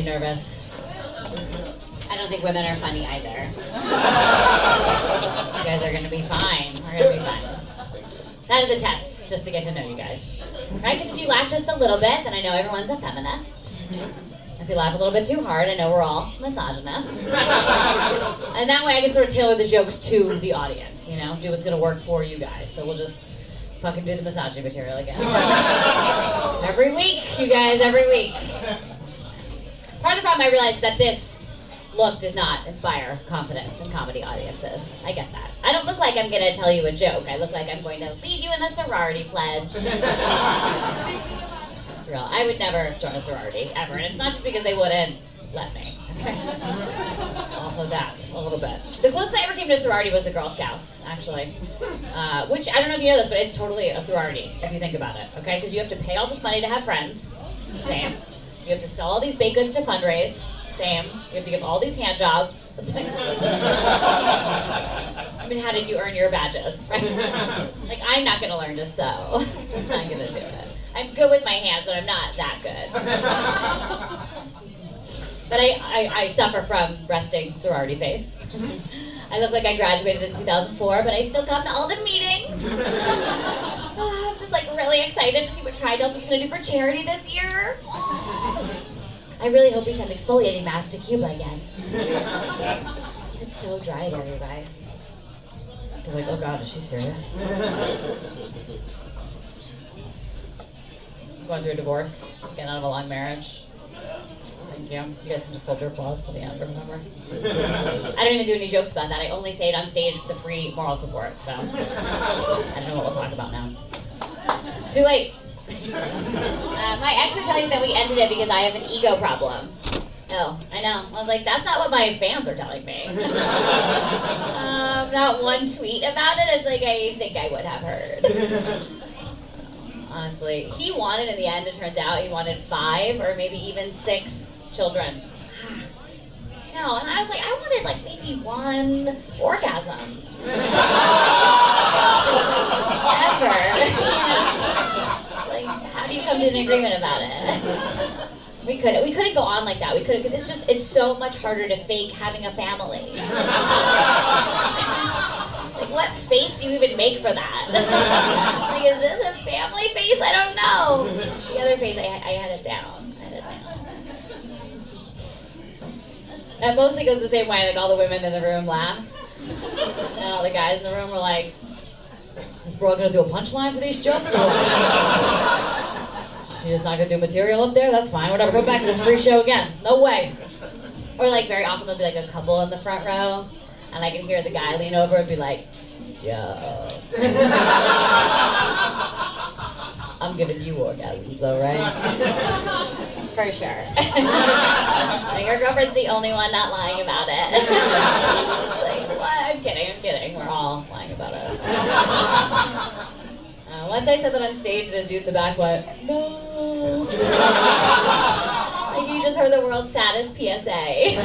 really nervous. I don't think women are funny either. You guys are gonna be fine. We're gonna be fine. That is a test, just to get to know you guys. Right? Because if you laugh just a little bit, then I know everyone's a feminist. If you laugh a little bit too hard, I know we're all misogynists. And that way I can sort of tailor the jokes to the audience, you know? Do what's gonna work for you guys. So we'll just fucking do the misogyny material again. Every week, you guys, every week. Part of the problem I realized is that this look does not inspire confidence in comedy audiences. I get that. I don't look like I'm gonna tell you a joke. I look like I'm going to lead you in a sorority pledge. That's real. I would never join a sorority, ever. And it's not just because they wouldn't let me. Also that, a little bit. The closest I ever came to a sorority was the Girl Scouts, actually. Which, I don't know if you know this, but it's totally a sorority, if you think about it, okay? Because you have to pay all this money to have friends, same. You have to sell all these baked goods to fundraise, same. You have to give all these hand jobs. I mean, how did you earn your badges, right? Like, I'm not gonna learn to sew. Just not gonna do it. I'm good with my hands, but I'm not that good. But I suffer from resting sorority face. I look like I graduated in 2004, but I still come to all the meetings. I'm just like really excited to see what Tri-Delta is going to do for charity this year. I really hope we send exfoliating masks to Cuba again. It's so dry there, you guys. They're like, oh God, is she serious? I'm going through a divorce, getting out of a long marriage. Thank you. You guys can just hold your applause till the end, remember? I don't even do any jokes about that. I only say it on stage for the free moral support, so I don't know what we'll talk about now. It's too late. My ex would tell you that we ended it because I have an ego problem. Oh, I know. I was like, that's not what my fans are telling me. Not one tweet about it. It's like I think I would have heard. Honestly, he wanted, in the end, it turns out, he wanted 5 or maybe even 6 children. No, and I was like, I wanted like maybe 1 orgasm. Ever. Like, how do you come to an agreement about it? We couldn't go on like that. We couldn't, because it's so much harder to fake having a family. Like, what face do you even make for that? Like, is this a family face? I don't know. The other face, I had it down. That mostly goes the same way. Like, all the women in the room laugh, and all the guys in the room were like, "Is this girl gonna do a punchline for these jokes? She's just not gonna do material up there? That's fine. Whatever. Go back to this free show again. No way." Or like very often there'll be like a couple in the front row, and I can hear the guy lean over and be like, "Yo, I'm giving you orgasms, though, right?" For sure. Like, your girlfriend's the only one not lying about it. Like, what? I'm kidding. We're all lying about it. Once I said that on stage, and a dude in the back went, "No." Like, you just heard the world's saddest PSA. It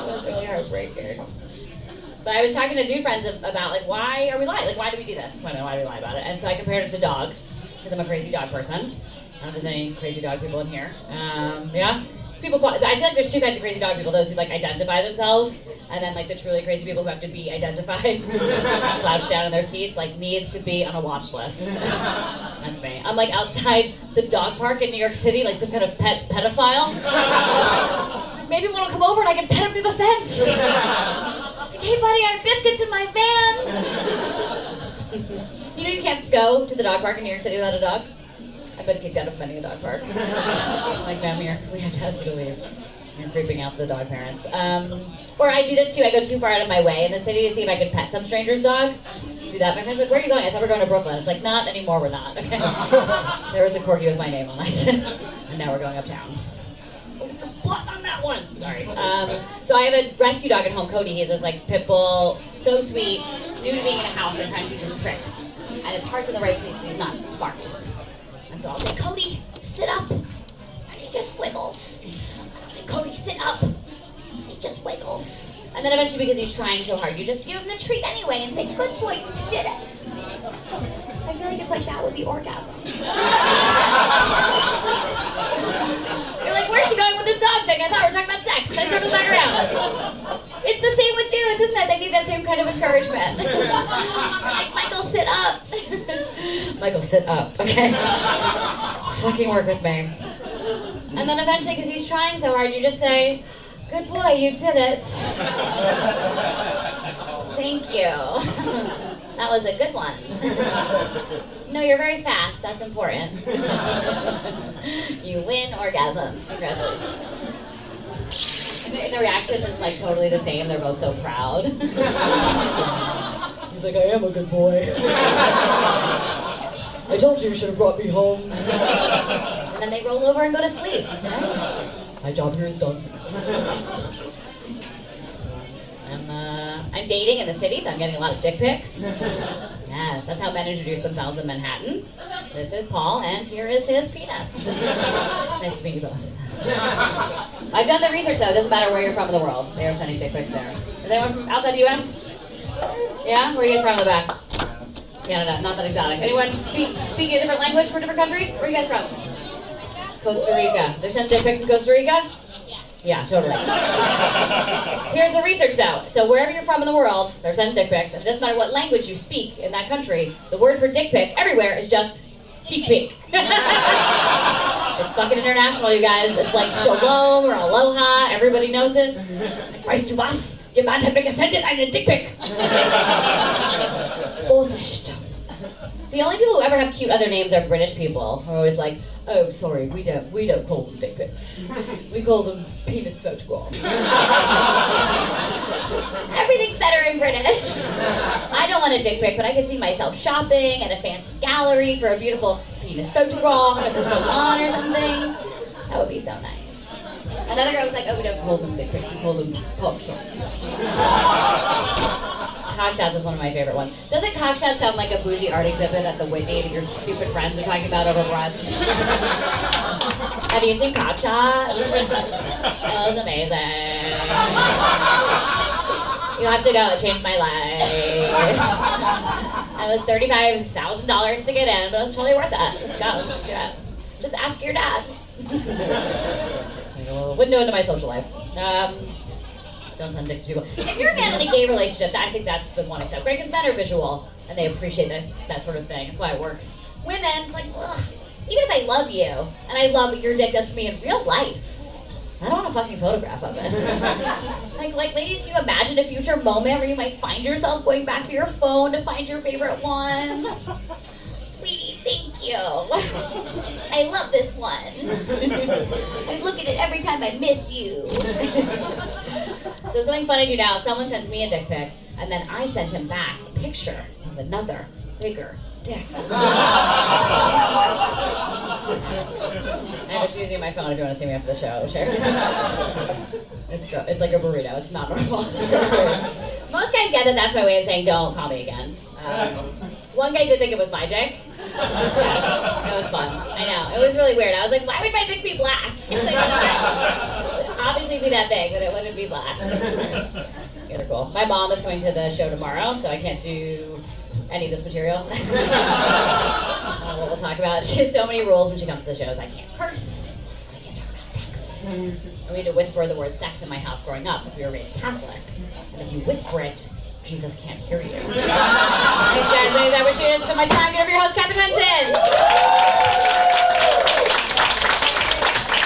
was really heartbreaking. But I was talking to dude friends about, like, why are we lying? Like, why do we do this? Why do we lie about it? And so I compared it to dogs, because I'm a crazy dog person. I don't know if there's any crazy dog people in here. Yeah? I feel like there's 2 kinds of crazy dog people. Those who, like, identify themselves, and then, like, the truly crazy people who have to be identified. Slouched down in their seats, like, needs to be on a watch list. That's me. I'm, like, outside the dog park in New York City, like some kind of pedophile. Like, maybe one will come over and I can pet him through the fence. Like, hey, buddy, I have biscuits in my van. You know you can't go to the dog park in New York City without a dog? I've been kicked out of many a dog park. It's like, ma'am, we have to ask you to leave. You're creeping out the dog parents. Or I do this too. I go too far out of my way in the city to see if I can pet some stranger's dog. Do that. My friends are like, where are you going? I thought we were going to Brooklyn. It's like, not anymore, we're not. Okay. There was a corgi with my name on it. And now we're going uptown. What on that one? Sorry. So I have a rescue dog at home, Cody. He's this like pit bull, so sweet, new to being in a house and trying to teach him tricks. And his heart's in the right place, but he's not smart. And so I'll say, Cody, sit up. And he just wiggles. And I'll say, Cody, sit up. And he just wiggles. And then eventually, because he's trying so hard, you just give him the treat anyway and say, good boy, you did it. I feel like it's like that with the orgasm. You're like, where's she going with this dog thing? I thought we were talking about sex. I circled back around. It's the same with dudes, isn't it? They need that same kind of encouragement. Like, Michael, sit up. Michael, sit up, okay? Fucking work with me. And then eventually, because he's trying so hard, you just say, good boy, you did it. Thank you. That was a good one. No, you're very fast. That's important. You win orgasms. Congratulations. And the reaction is like totally the same. They're both so proud. He's like, I am a good boy. I told you should have brought me home. And then they roll over and go to sleep. Okay? My job here is done. I'm dating in the city, so I'm getting a lot of dick pics. Yes, that's how men introduce themselves in Manhattan. This is Paul, and here is his penis. Nice to meet you both. I've done the research, though. It doesn't matter where you're from in the world. They are sending dick pics there. Is anyone from outside the U.S.? Yeah? Where are you guys from in the back? Canada, not that exotic. Anyone speaking a different language from a different country? Where are you guys from? Costa Rica. They're sending dick pics in Costa Rica? Yeah, totally. Here's the research, though. So wherever you're from in the world, they're sending dick pics, and it doesn't matter what language you speak in that country, the word for dick pic everywhere is just dick pic. It's fucking international, you guys. It's like shalom or aloha. Everybody knows it. Like, Weißt du was? Jemand hat mir gesendet eine dick pic. Vorsicht. The only people who ever have cute other names are British people. Who are always like, oh, sorry, we don't call them dick pics. We call them penis photographs. Everything's better in British. I don't want a dick pic, but I can see myself shopping at a fancy gallery for a beautiful penis photograph at the salon or something. That would be so nice. Another girl was like, oh, we don't call them dick pics, we call them cock shots. Cockshots is one of my favorite ones. Doesn't cockshots sound like a bougie art exhibit at the Whitney that your stupid friends are talking about over brunch? Have you seen Cockshot? It was amazing. You have to go. It changed my life. It was $35,000 to get in, but it was totally worth it. Just go. Just do it. Just ask your dad. Like a little window into my social life. Don't send dicks to people. If you're a man in a gay relationship, I think that's the one except. Right? Because men are visual, and they appreciate that sort of thing. That's why it works. Women, it's like, ugh. Even if I love you, and I love what your dick does for me in real life, I don't want a fucking photograph of it. like, ladies, can you imagine a future moment where you might find yourself going back to your phone to find your favorite one? Sweetie, thank you. I love this one. I look at it every time I miss you. So something fun I do now, someone sends me a dick pic, and then I send him back a picture of another, bigger dick. I have a Tuesday on my phone if you want to see me after the show. Sure. It's like a burrito. It's not normal. It's so serious. Most guys get that that's my way of saying don't call me again. One guy did think it was my dick. Yeah, it was fun. I know. It was really weird. I was like, why would my dick be black? It's like, it would obviously be that big, but it wouldn't be black. You guys are cool. My mom is coming to the show tomorrow, so I can't do any of this material. I don't know what we'll talk about. She has so many rules when she comes to the shows. I can't curse. I can't talk about sex. And we had to whisper the word sex in my house growing up because we were raised Catholic. And if you whisper it, Jesus can't hear you. Thanks, guys. My name is Edward Shooter. It's been my time. Get over your host, Catherine Henson.